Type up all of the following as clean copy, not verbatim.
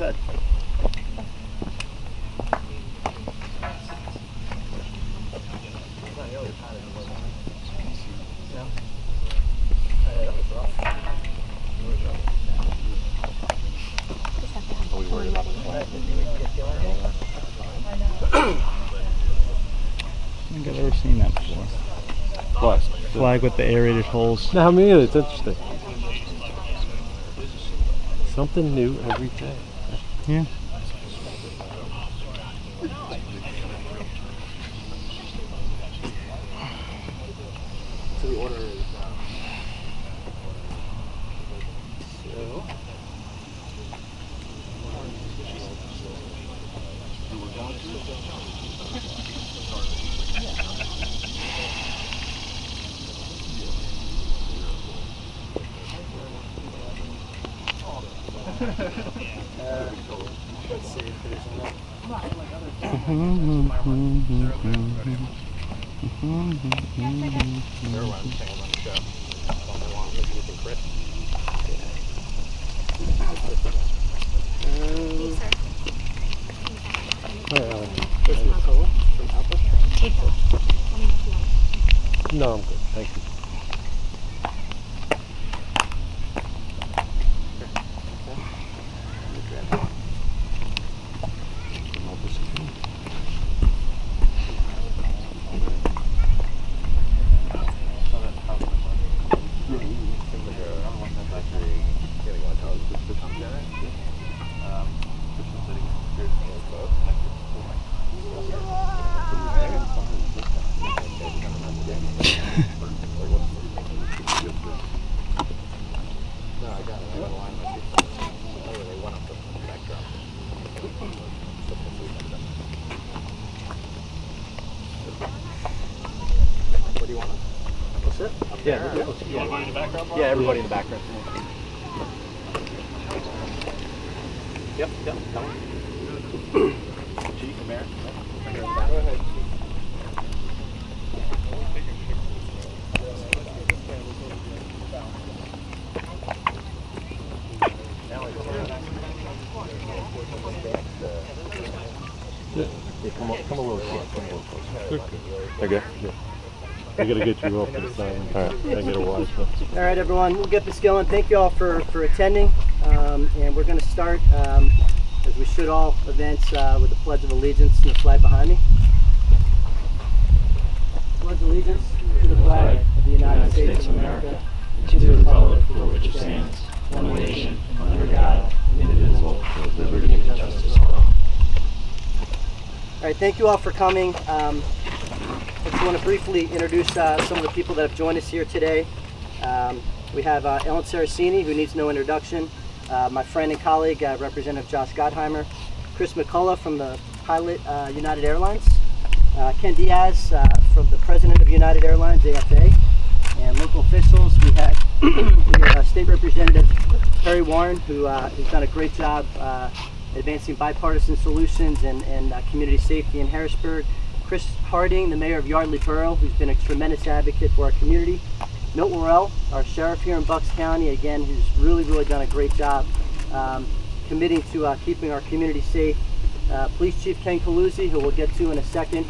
said. I think I've ever seen that before. What? Flag with the aerated holes. No, me neither. It's interesting. Something new every day. Yeah. So the order is let's see if there's enough. They're around singles on the show. I don't know why. Maybe you think Chris. No, I'm good. Thank you. Yeah, everybody in the background? Yeah, everybody in the background. Yep, come on. Chief, the mayor. Go ahead. Yeah, come a little closer. They're good? Yeah. I gotta get you off to the side. All right, I get a watch. All right, everyone, we'll get this going. Thank you all for attending, and we're going to start, as we should all, events with the Pledge of Allegiance and the flag behind me. Pledge allegiance to the flag of the United States of America, and to the republic for which it stands, one nation, under God, indivisible, with liberty and justice for all. All right, thank you all for coming. I just want to briefly introduce some of the people that have joined us here today. We have Ellen Saracini, who needs no introduction, my friend and colleague, Representative Josh Gotteheimer, Chris McCullough from the pilot United Airlines, Ken Diaz from the president of United Airlines, AFA, and local officials. We have State Representative Perry Warren, who has done a great job advancing bipartisan solutions and community safety in Harrisburg. Chris Harding, the mayor of Yardley Borough, who's been a tremendous advocate for our community. Milt Worrell, our sheriff here in Bucks County, again, who's really done a great job committing to keeping our community safe. Police Chief Ken Caluzzi, who we'll get to in a second,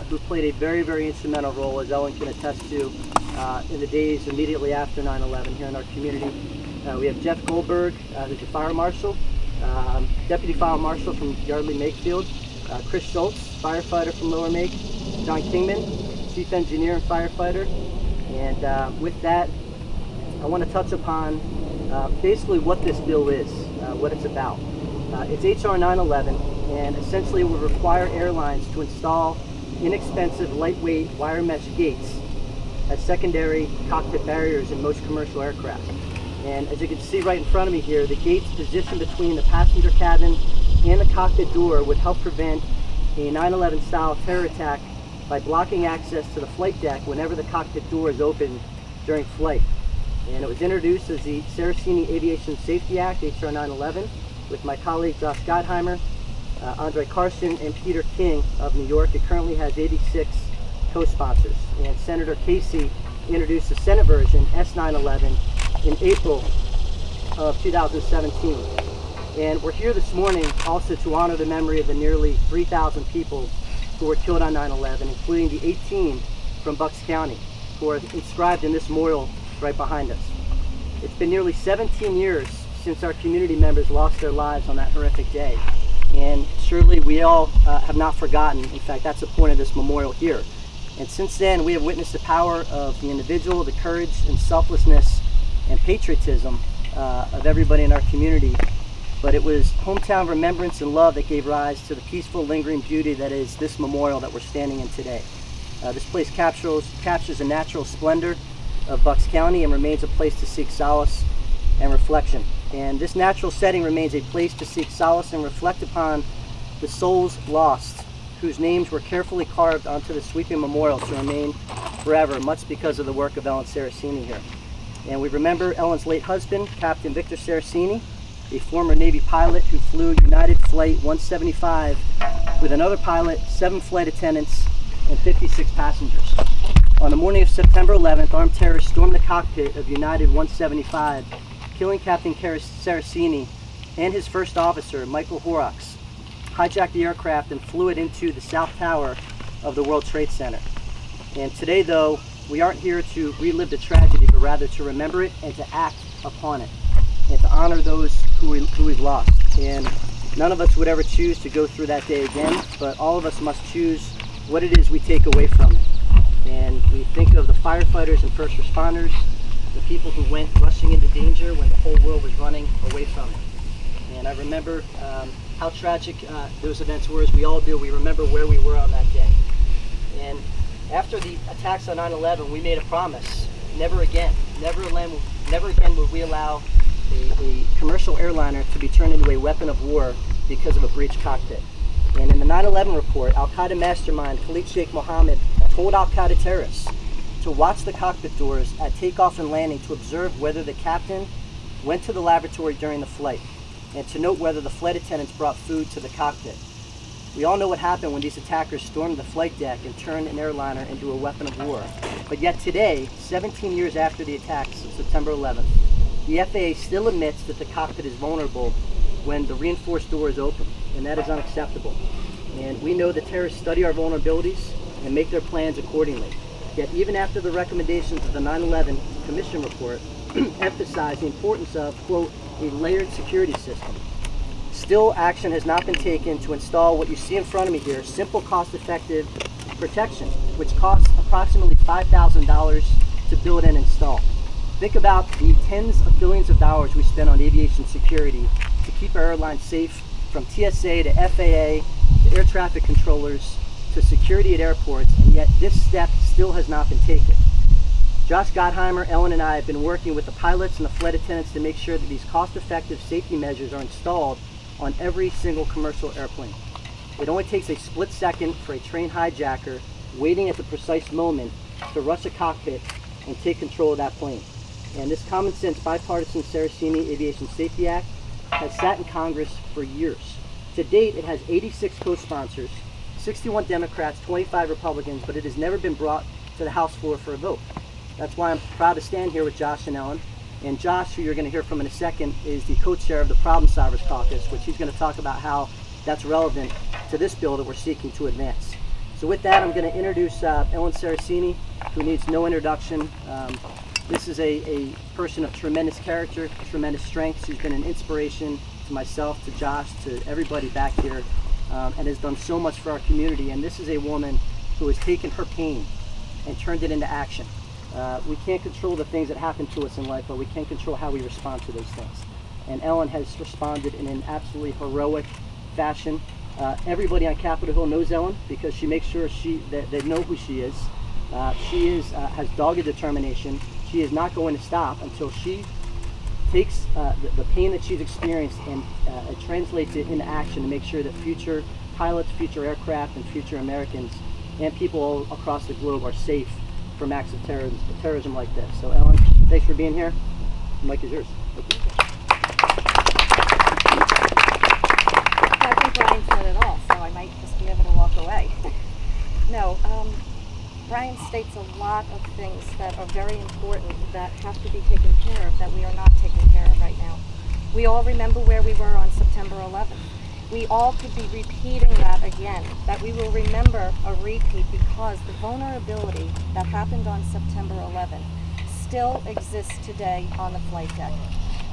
who played a very instrumental role, as Ellen can attest to, in the days immediately after 9/11 here in our community. We have Jeff Goldberg, who's a fire marshal, Deputy Fire Marshal from Yardley Makefield, Chris Schultz, firefighter from Lower Make, John Kingman, Chief Engineer and firefighter. And with that, I want to touch upon basically what this bill is, what it's about. It's HR 911, and essentially it will require airlines to install inexpensive, lightweight wire mesh gates as secondary cockpit barriers in most commercial aircraft. And as you can see right in front of me here, the gates positioned between the passenger cabin and the cockpit door would help prevent a 9/11 style terror attack by blocking access to the flight deck whenever the cockpit door is open during flight. And it was introduced as the Saracini Aviation Safety Act, HR 911, with my colleague Josh Gotteheimer, Andre Carson, and Peter King of New York. It currently has 86 co-sponsors. And Senator Casey introduced the Senate version, S911, in April of 2017. And we're here this morning also to honor the memory of the nearly 3,000 people who were killed on 9/11, including the 18 from Bucks County, who are inscribed in this memorial right behind us. It's been nearly 17 years since our community members lost their lives on that horrific day. And surely we all have not forgotten. In fact, that's the point of this memorial here. And since then, we have witnessed the power of the individual, the courage and selflessness and patriotism of everybody in our community. But it was hometown remembrance and love that gave rise to the peaceful, lingering beauty that is this memorial that we're standing in today. This place captures the natural splendor of Bucks County and remains a place to seek solace and reflection. And this natural setting remains a place to seek solace and reflect upon the souls lost, whose names were carefully carved onto the sweeping memorial to remain forever, much because of the work of Ellen Saraceni here. And we remember Ellen's late husband, Captain Victor Saraceni, a former Navy pilot who flew United Flight 175 with another pilot, 7 flight attendants, and 56 passengers. On the morning of September 11th, armed terrorists stormed the cockpit of United 175, killing Captain Saraceni and his first officer, Michael Horrocks, hijacked the aircraft and flew it into the South Tower of the World Trade Center. And today, though, we aren't here to relive the tragedy, but rather to remember it and to act upon it, and to honor those who we've lost. And none of us would ever choose to go through that day again, but all of us must choose what it is we take away from it. And we think of the firefighters and first responders, the people who went rushing into danger when the whole world was running away from it. And I remember how tragic those events were, as we all do. We remember where we were on that day. And after the attacks on 9/11, we made a promise: never again would we allow a commercial airliner to be turned into a weapon of war because of a breached cockpit. And in the 9/11 report, Al-Qaeda mastermind Khalid Sheikh Mohammed told Al-Qaeda terrorists to watch the cockpit doors at takeoff and landing to observe whether the captain went to the lavatory during the flight, and to note whether the flight attendants brought food to the cockpit. We all know what happened when these attackers stormed the flight deck and turned an airliner into a weapon of war. But yet today, 17 years after the attacks of September 11th, the FAA still admits that the cockpit is vulnerable when the reinforced door is open, and that is unacceptable. And we know that terrorists study our vulnerabilities and make their plans accordingly. Yet even after the recommendations of the 9/11 Commission report emphasize the importance of, quote, a layered security system, still action has not been taken to install what you see in front of me here, simple, cost-effective protection, which costs approximately $5,000 to build and install. Think about the tens of billions of dollars we spend on aviation security to keep our airlines safe, from TSA to FAA to air traffic controllers to security at airports, and yet this step still has not been taken. Josh Gotteheimer, Ellen, and I have been working with the pilots and the flight attendants to make sure that these cost-effective safety measures are installed on every single commercial airplane. It only takes a split second for a train hijacker waiting at the precise moment to rush a cockpit and take control of that plane. And this common sense bipartisan Saraceni Aviation Safety Act has sat in Congress for years. To date, it has 86 co-sponsors, 61 Democrats, 25 Republicans, but it has never been brought to the House floor for a vote. That's why I'm proud to stand here with Josh and Ellen. And Josh, who you're going to hear from in a second, is the co-chair of the Problem Solvers Caucus, which he's going to talk about how that's relevant to this bill that we're seeking to advance. So with that, I'm going to introduce Ellen Saraceni, who needs no introduction. This is a person of tremendous character, tremendous strength. She's been an inspiration to myself, to Josh, to everybody back here, and has done so much for our community. And this is a woman who has taken her pain and turned it into action. We can't control the things that happen to us in life, but we can control how we respond to those things. And Ellen has responded in an absolutely heroic fashion. Everybody on Capitol Hill knows Ellen because she makes sure that they know who she is. She has dogged determination. She is not going to stop until she takes the pain that she's experienced and translates it into action to make sure that future pilots, future aircraft, and future Americans and people all across the globe are safe from acts of terrorism like this. So Ellen, thanks for being here. The mic is yours. Thank you. I think Brian said it all, so I might just be able to walk away. No, Brian states a lot of things that are very important that have to be taken care of that we are not taking care of right now. We all remember where we were on September 11th. We all could be repeating that again, that we will remember a repeat, because the vulnerability that happened on September 11th still exists today on the flight deck.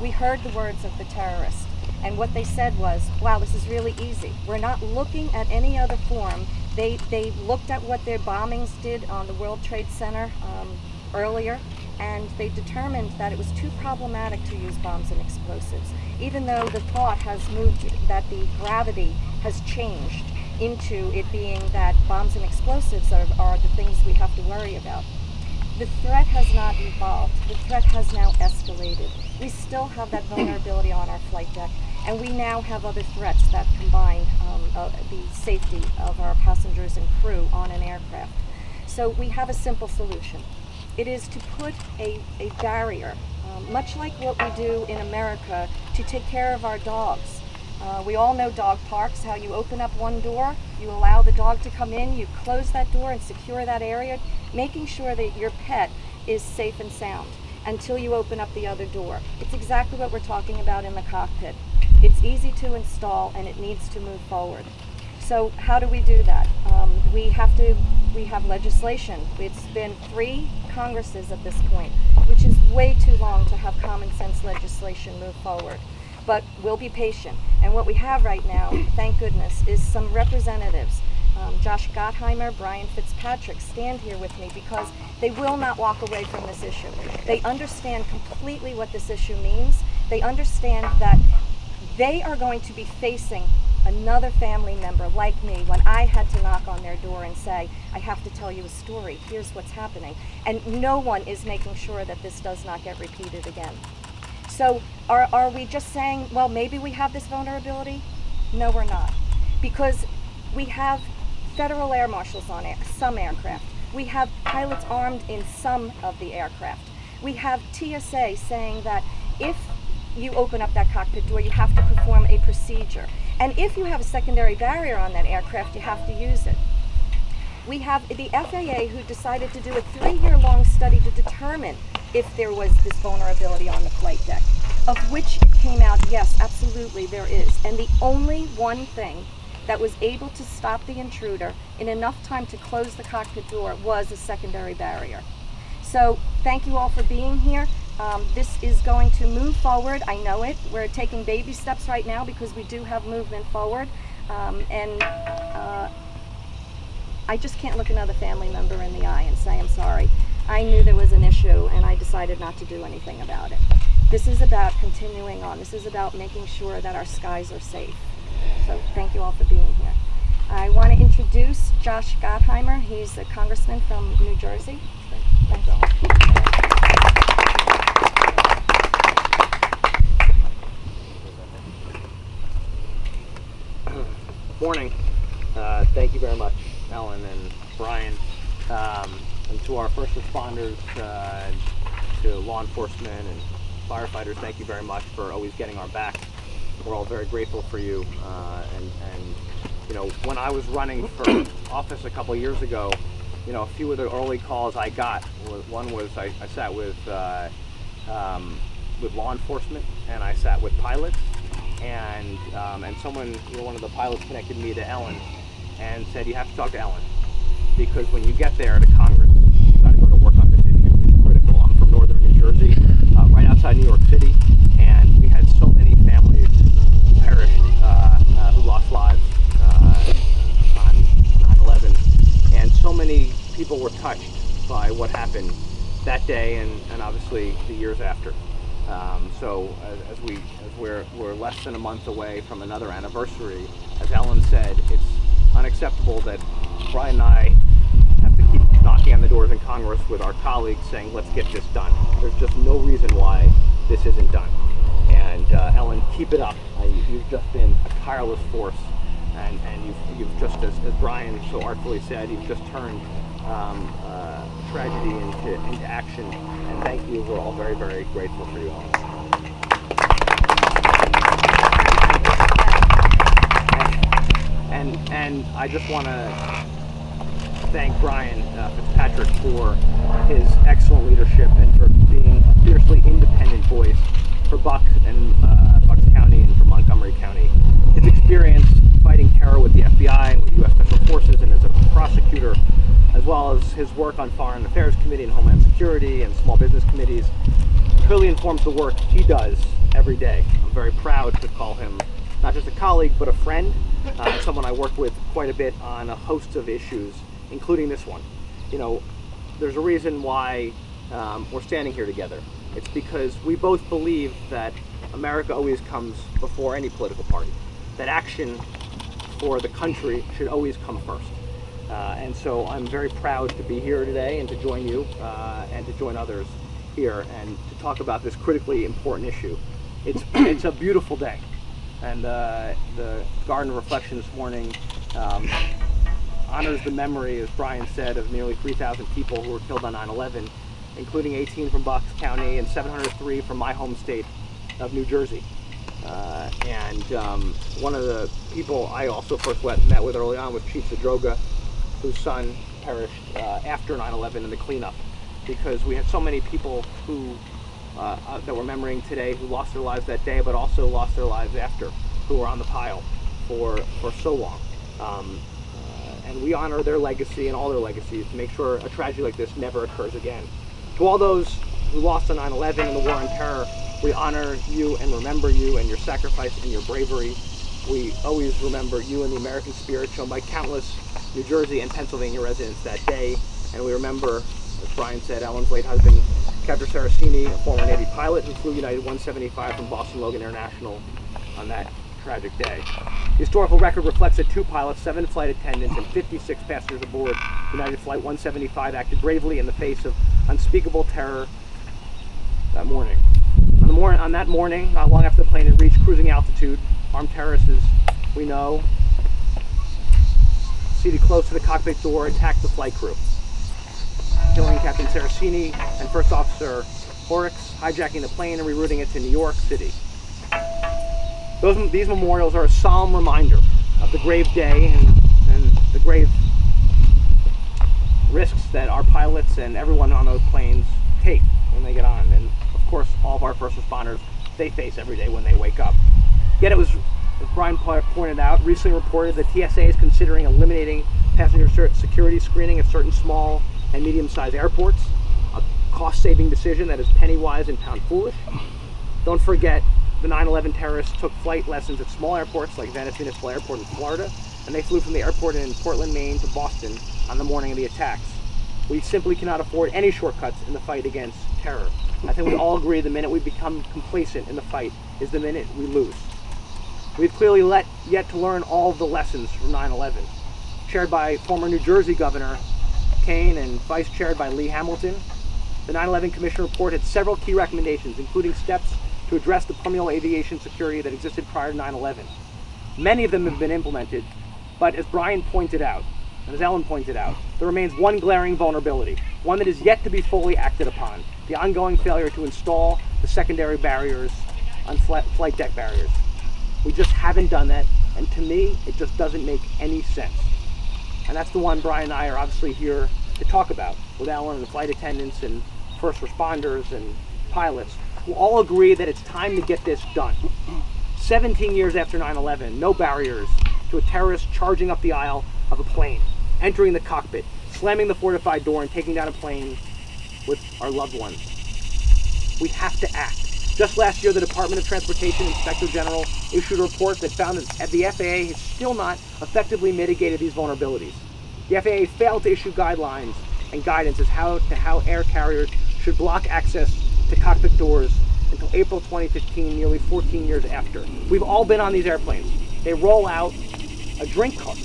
We heard the words of the terrorists, and what they said was, wow, this is really easy. We're not looking at any other form. They looked at what their bombings did on the World Trade Center earlier, and they determined that it was too problematic to use bombs and explosives, even though the thought has moved, that the gravity has changed into it being that bombs and explosives are the things we have to worry about. The threat has not evolved. The threat has now escalated. We still have that vulnerability on our flight deck, and we now have other threats that combine the safety of our passengers and crew on an aircraft. So we have a simple solution. It is to put a barrier, much like what we do in America to take care of our dogs. We all know dog parks, how you open up one door, you allow the dog to come in, you close that door and secure that area, making sure that your pet is safe and sound until you open up the other door. It's exactly what we're talking about in the cockpit. It's easy to install and it needs to move forward. So how do we do that? We have legislation. It's been 3 Congresses at this point, which is way too long to have common sense legislation move forward. But we'll be patient. And what we have right now, thank goodness, is some representatives. Josh Gotteheimer, Brian Fitzpatrick stand here with me because they will not walk away from this issue. They understand completely what this issue means. They understand that they are going to be facing another family member like me when I had to knock on their door and say, I have to tell you a story, here's what's happening. And no one is making sure that this does not get repeated again. So are we just saying, well, maybe we have this vulnerability? No, we're not. Because we have federal air marshals on some aircraft. We have pilots armed in some of the aircraft. We have TSA saying that if you open up that cockpit door, you have to perform a procedure. And if you have a secondary barrier on that aircraft, you have to use it. We have the FAA who decided to do a 3-year-long study to determine if there was this vulnerability on the flight deck, of which it came out, yes, absolutely there is. And the only one thing that was able to stop the intruder in enough time to close the cockpit door was a secondary barrier. So thank you all for being here. This is going to move forward. I know it. We're taking baby steps right now because we do have movement forward. I just can't look another family member in the eye and say, I'm sorry. I knew there was an issue and I decided not to do anything about it. This is about continuing on. This is about making sure that our skies are safe. So thank you all for being here. I want to introduce Josh Gotteheimer. He's a congressman from New Jersey. Thank you. Morning. Thank you very much, Ellen and Brian, and to our first responders, to law enforcement and firefighters. Thank you very much for always getting our back. We're all very grateful for you. And you know, when I was running for office a couple of years ago, you know, a few of the early calls I got, one was I sat with law enforcement, and I sat with pilots. And someone, you know, one of the pilots connected me to Ellen and said, you have to talk to Ellen, because when you get there to Congress, you got to go to work on this issue. It's critical. I'm from northern New Jersey, right outside New York City, and we had so many families who perished, who lost lives on 9/11, and so many people were touched by what happened that day and obviously the years after. So as we're less than a month away from another anniversary, as Ellen said, it's unacceptable that Brian and I have to keep knocking on the doors in Congress with our colleagues saying, let's get this done. There's just no reason why this isn't done. And Ellen, keep it up. You've just been a tireless force, and you've just, as Brian so artfully said, you've just turned tragedy into action. And thank you. We're all very, very grateful for you all. And I just want to thank Brian Fitzpatrick for his excellent leadership and for being a fiercely independent voice for Buck and Buck his work on Foreign Affairs Committee and Homeland Security and Small Business Committees clearly informs the work he does every day. I'm very proud to call him not just a colleague, but a friend, someone I work with quite a bit on a host of issues, including this one. You know, there's a reason why we're standing here together. It's because we both believe that America always comes before any political party, that action for the country should always come first. And so I'm very proud to be here today and to join you and to join others here and to talk about this critically important issue. It's a beautiful day, and the Garden of Reflection this morning honors the memory, as Brian said, of nearly 3,000 people who were killed on 9/11, including 18 from Bucks County and 703 from my home state of New Jersey. One of the people I also first met with early on was Chief Zadroga, whose son perished after 9/11 in the cleanup, because we had so many people who that we're remembering today who lost their lives that day, but also lost their lives after, who were on the pile for so long. And we honor their legacy and all their legacies to make sure a tragedy like this never occurs again. To all those who lost on 9/11 and the war on terror, we honor you and remember you and your sacrifice and your bravery. We always remember you and the American spirit shown by countless New Jersey and Pennsylvania residents that day. And we remember, as Brian said, Ellen's late husband, Captain Saraceni, a former Navy pilot who flew United 175 from Boston Logan International on that tragic day. The historical record reflects that 2 pilots, 7 flight attendants, and 56 passengers aboard United Flight 175 acted bravely in the face of unspeakable terror that morning. On that morning, not long after the plane had reached cruising altitude, armed terrorists, we know, seated close to the cockpit door, attacked the flight crew, killing Captain Saraceni and First Officer Horrocks, hijacking the plane and rerouting it to New York City. These memorials are a solemn reminder of the grave day and the grave risks that our pilots and everyone on those planes take when they get on, and of course all of our first responders they face every day when they wake up. Yet it was, as Brian pointed out, recently reported that TSA is considering eliminating passenger security screening at certain small and medium-sized airports, a cost-saving decision that is penny-wise and pound-foolish. Don't forget, the 9/11 terrorists took flight lessons at small airports like Venice Municipal Airport in Florida, and they flew from the airport in Portland, Maine to Boston on the morning of the attacks. We simply cannot afford any shortcuts in the fight against terror. I think we all agree the minute we become complacent in the fight is the minute we lose. We've clearly yet to learn all of the lessons from 9/11. Chaired by former New Jersey Governor Kane and vice chaired by Lee Hamilton, the 9/11 Commission report had several key recommendations, including steps to address the permeable aviation security that existed prior to 9/11. Many of them have been implemented, but as Brian pointed out, and as Ellen pointed out, there remains one glaring vulnerability, one that is yet to be fully acted upon: the ongoing failure to install the secondary barriers on flight deck barriers. We just haven't done that, and to me, it just doesn't make any sense. And that's the one Brian and I are obviously here to talk about, with Ellen and the flight attendants and first responders and pilots, who all agree that it's time to get this done. 17 years after 9/11, no barriers to a terrorist charging up the aisle of a plane, entering the cockpit, slamming the fortified door, and taking down a plane with our loved ones. We have to act. Just last year, the Department of Transportation Inspector General issued a report that found that the FAA has still not effectively mitigated these vulnerabilities. The FAA failed to issue guidelines and guidance as to how air carriers should block access to cockpit doors until April 2015, nearly 14 years after. We've all been on these airplanes. They roll out a drink cart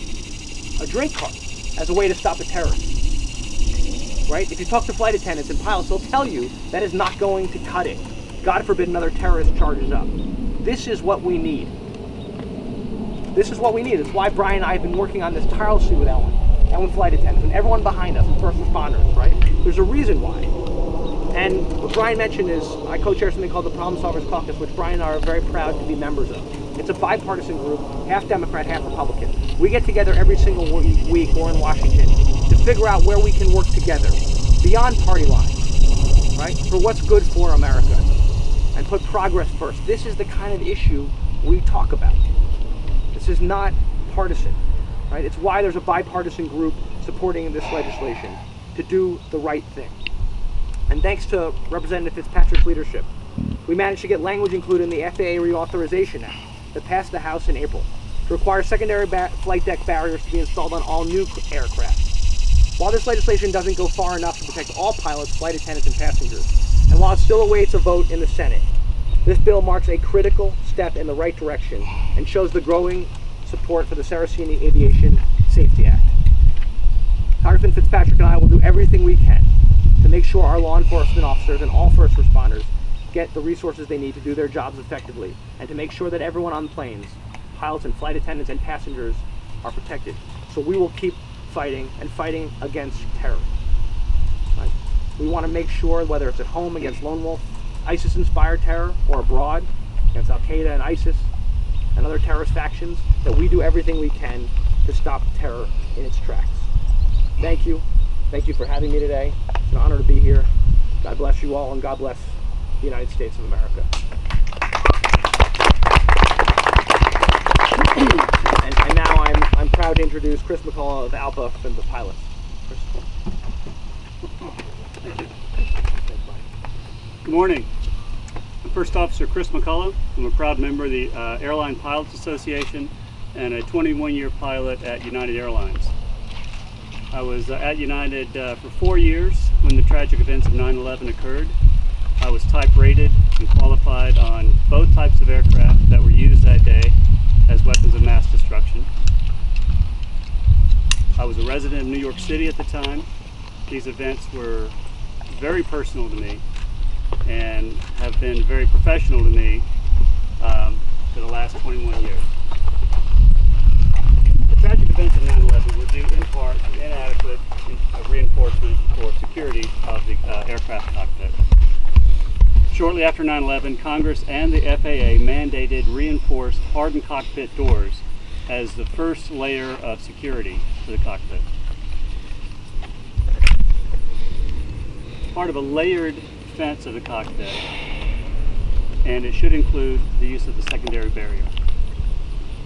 as a way to stop a terrorist, right? If you talk to flight attendants and pilots, they'll tell you that is not going to cut it. God forbid another terrorist charges up. This is what we need. This is what we need. It's why Brian and I have been working on this tirelessly with Ellen and with flight attendants and everyone behind us and first responders, right? There's a reason why. And what Brian mentioned is I co-chair something called the Problem Solvers Caucus, which Brian and I are very proud to be members of. It's a bipartisan group, half Democrat, half Republican. We get together every single week or in Washington to figure out where we can work together beyond party lines, right? For what's good for America and put progress first. This is the kind of issue we talk about. This is not partisan, right? It's why there's a bipartisan group supporting this legislation, to do the right thing. And thanks to Representative Fitzpatrick's leadership, we managed to get language included in the FAA Reauthorization Act that passed the House in April to require secondary flight deck barriers to be installed on all new aircraft. While this legislation doesn't go far enough to protect all pilots, flight attendants, and passengers, and while it still awaits a vote in the Senate, this bill marks a critical step in the right direction and shows the growing support for the Saraceni Aviation Safety Act. Congressman Fitzpatrick and I will do everything we can to make sure our law enforcement officers and all first responders get the resources they need to do their jobs effectively, and to make sure that everyone on planes, pilots and flight attendants and passengers, are protected. So we will keep fighting and fighting against terror. Right? We want to make sure, whether it's at home against lone wolf, ISIS-inspired terror, or abroad against Al-Qaeda and ISIS and other terrorist factions, that we do everything we can to stop terror in its tracks. Thank you. Thank you for having me today. It's an honor to be here. God bless you all, and God bless the United States of America. And now I'm proud to introduce Chris McCullough of ALPA from the pilots. Chris. Thank you. Good morning. I'm First Officer Chris McCullough. I'm a proud member of the Airline Pilots Association and a 21-year pilot at United Airlines. I was at United for 4 years when the tragic events of 9/11 occurred. I was type rated and qualified on both types of aircraft that were used that day as weapons of mass destruction. I was a resident of New York City at the time. These events were very personal to me and have been very professional to me for the last 21 years. The tragic events of 9/11 were due in part to inadequate reinforcement for security of the aircraft cockpit. Shortly after 9/11, Congress and the FAA mandated reinforced hardened cockpit doors as the first layer of security for the cockpit. Part of a layered fence of the cockpit, and it should include the use of the secondary barrier,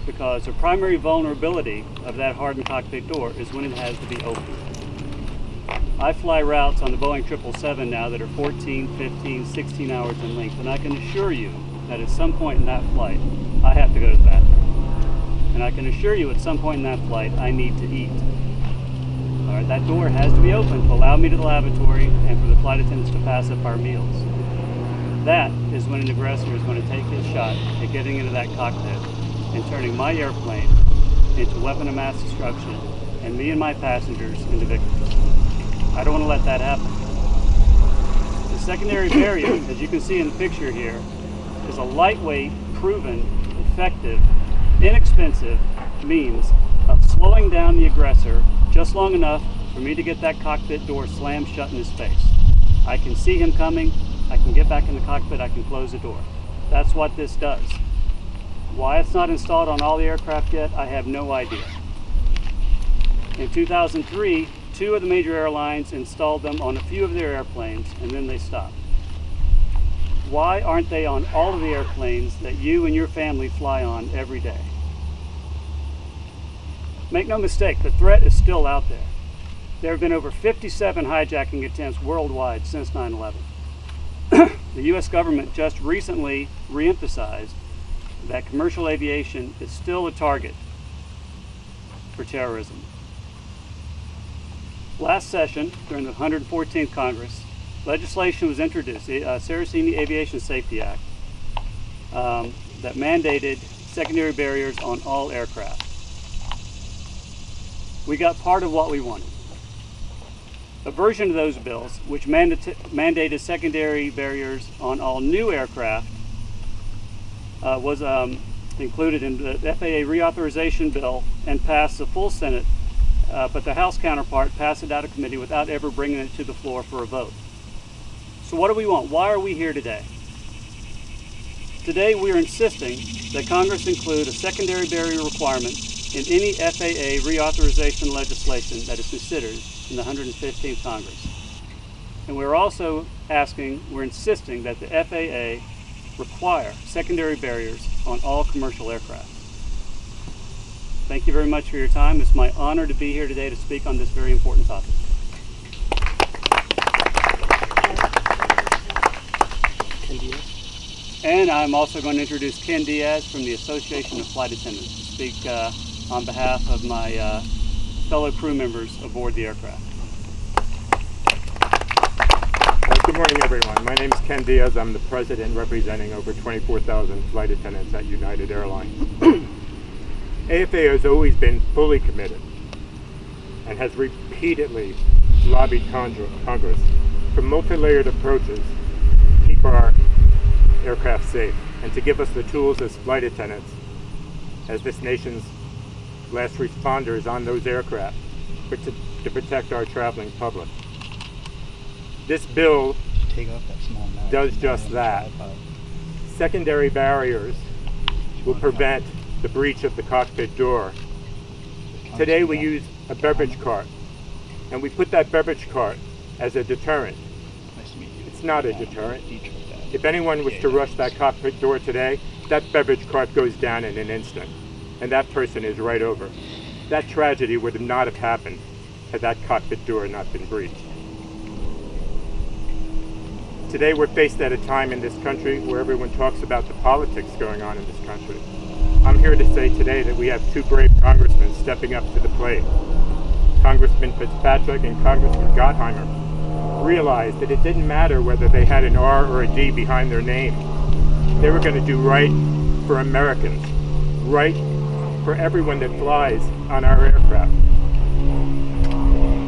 because the primary vulnerability of that hardened cockpit door is when it has to be opened. I fly routes on the Boeing 777 now that are 14, 15, 16 hours in length, and I can assure you that at some point in that flight, I have to go to the bathroom. And I can assure you at some point in that flight, I need to eat. All right, that door has to be open to allow me to the lavatory and for the flight attendants to pass up our meals. That is when an aggressor is going to take his shot at getting into that cockpit and turning my airplane into a weapon of mass destruction and me and my passengers into victims. I don't want to let that happen. The secondary barrier, as you can see in the picture here, is a lightweight, proven, effective, inexpensive means of slowing down the aggressor just long enough for me to get that cockpit door slammed shut in his face. I can see him coming, I can get back in the cockpit, I can close the door. That's what this does. Why it's not installed on all the aircraft yet, I have no idea. In 2003, 2 of the major airlines installed them on a few of their airplanes, and then they stopped. Why aren't they on all of the airplanes that you and your family fly on every day? Make no mistake, the threat is still out there. There have been over 57 hijacking attempts worldwide since 9/11. The U.S. government just recently re-emphasized that commercial aviation is still a target for terrorism. Last session, during the 114th Congress, legislation was introduced, the Saraceni Aviation Safety Act, that mandated secondary barriers on all aircraft. We got part of what we wanted. A version of those bills, which mandated secondary barriers on all new aircraft, was included in the FAA reauthorization bill and passed the full Senate, but the House counterpart passed it out of committee without ever bringing it to the floor for a vote. So what do we want? Why are we here today? Today we are insisting that Congress include a secondary barrier requirement in any FAA reauthorization legislation that is considered in the 115th Congress. And we're also we're insisting that the FAA require secondary barriers on all commercial aircraft. Thank you very much for your time. It's my honor to be here today to speak on this very important topic. Ken Diaz. And I'm also going to introduce Ken Diaz from the Association of Flight Attendants to speak on behalf of my fellow crew members aboard the aircraft. Good morning, everyone. My name is Ken Diaz. I'm the president representing over 24,000 flight attendants at United Airlines. AFA has always been fully committed and has repeatedly lobbied Congress for multi-layered approaches to keep our aircraft safe and to give us the tools as flight attendants, as this nation's last responders on those aircraft, to protect our traveling public. This bill does just that. Secondary barriers will prevent the breach of the cockpit door. Today we use a beverage cart, and we put that beverage cart as a deterrent. It's not a deterrent. If anyone was to rush that cockpit door today, that beverage cart goes down in an instant, and that person is right over. That tragedy would not have happened had that cockpit door not been breached. Today we're faced at a time in this country where everyone talks about the politics going on in this country. I'm here to say today that we have two brave congressmen stepping up to the plate. Congressman Fitzpatrick and Congressman Gotteheimer realized that it didn't matter whether they had an R or a D behind their name. They were going to do right for Americans, right for everyone that flies on our aircraft.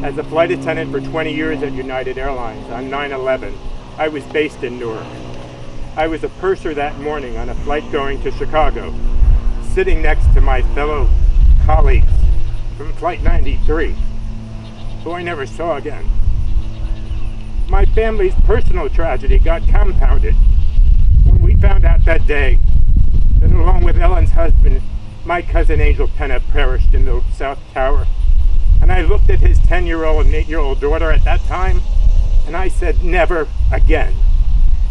As a flight attendant for 20 years at United Airlines on 9/11, I was based in Newark. I was a purser that morning on a flight going to Chicago, sitting next to my fellow colleagues from Flight 93, who I never saw again. My family's personal tragedy got compounded when we found out that day that along with Ellen's husband, my cousin Angel Penna perished in the South Tower. And I looked at his 10-year-old and 8-year-old daughter at that time, and I said, never again.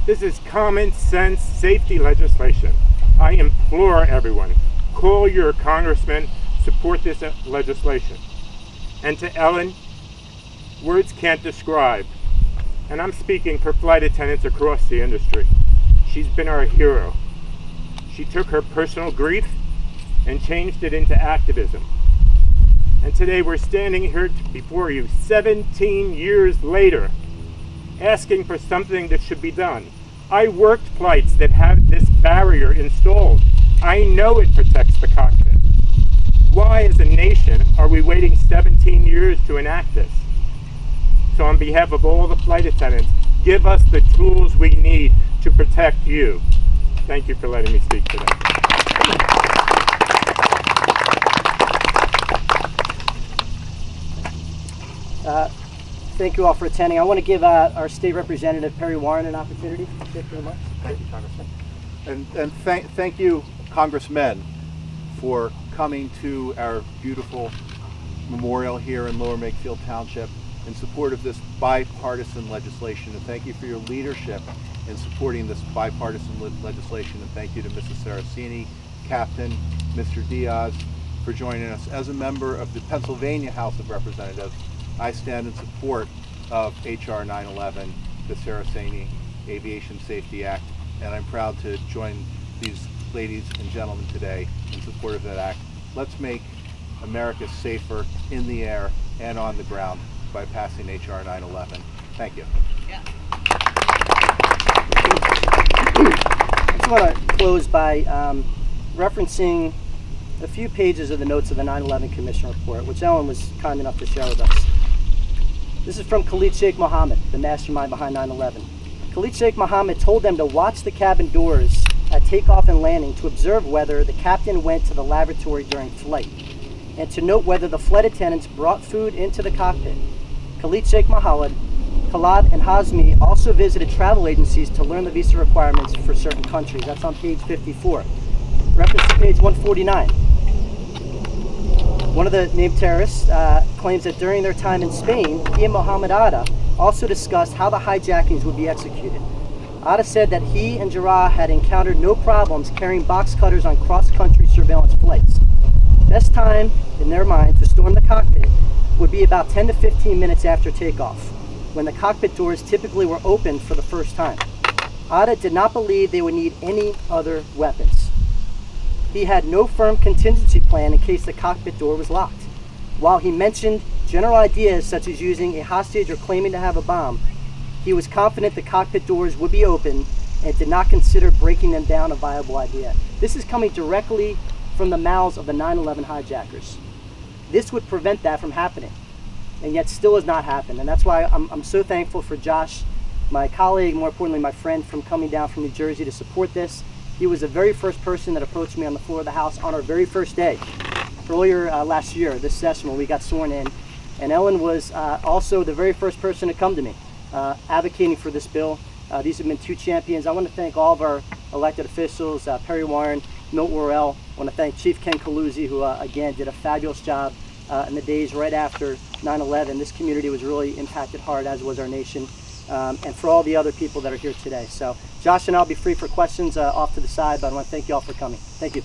This is common sense safety legislation. I implore everyone, call your congressman, support this legislation. And to Ellen, words can't describe, and I'm speaking for flight attendants across the industry. She's been our hero. She took her personal grief and changed it into activism. And today we're standing here before you 17 years later, asking for something that should be done. I worked flights that have this barrier installed. I know it protects the cockpit. Why as a nation are we waiting 17 years to enact this? So on behalf of all the flight attendants, give us the tools we need to protect you. Thank you for letting me speak today. Thank you all for attending. I want to give our state representative, Perry Warren, an opportunity to say a few remarks. Thank you, Congressman. And thank you, Congressmen, for coming to our beautiful memorial here in Lower Makefield Township in support of this bipartisan legislation. And thank you for your leadership in supporting this bipartisan legislation. And thank you to Mrs. Saraceni, Captain, Mr. Diaz, for joining us. As a member of the Pennsylvania House of Representatives, I stand in support of H.R. 911, the Saraceni Aviation Safety Act, and I'm proud to join these ladies and gentlemen today in support of that act. Let's make America safer in the air and on the ground by passing H.R. 911. Thank you. I just want to close by referencing a few pages of the notes of the 9/11 Commission report, which Ellen was kind enough to share with us. This is from Khalid Sheikh Mohammed, the mastermind behind 9/11. Khalid Sheikh Mohammed told them to watch the cabin doors at takeoff and landing to observe whether the captain went to the lavatory during flight, and to note whether the flight attendants brought food into the cockpit. Khalid Sheikh Mohammed, Khalad, and Hazmi also visited travel agencies to learn the visa requirements for certain countries. That's on page 54. Reference to page 149. One of the named terrorists claims that during their time in Spain, he and Mohammed Atta also discussed how the hijackings would be executed. Atta said that he and Jarrah had encountered no problems carrying box cutters on cross-country surveillance flights. Best time, in their mind, to storm the cockpit would be about 10 to 15 minutes after takeoff, when the cockpit doors typically were opened for the first time. Ada did not believe they would need any other weapons. He had no firm contingency plan in case the cockpit door was locked. While he mentioned general ideas such as using a hostage or claiming to have a bomb, he was confident the cockpit doors would be open and did not consider breaking them down a viable idea. This is coming directly from the mouths of the 9/11 hijackers. This would prevent that from happening, and yet still has not happened. And that's why I'm so thankful for Josh, my colleague, more importantly my friend, from coming down from New Jersey to support this. He was the very first person that approached me on the floor of the House on our very first day, earlier last year, this session when we got sworn in. And Ellen was also the very first person to come to me, advocating for this bill. These have been two champions. I want to thank all of our elected officials, Perry Warren, Milt Worrell. I want to thank Chief Ken Calusi, who again did a fabulous job in the days right after 9/11. This community was really impacted hard, as was our nation, and for all the other people that are here today. So Josh and I'll be free for questions off to the side, but I want to thank you all for coming. Thank you.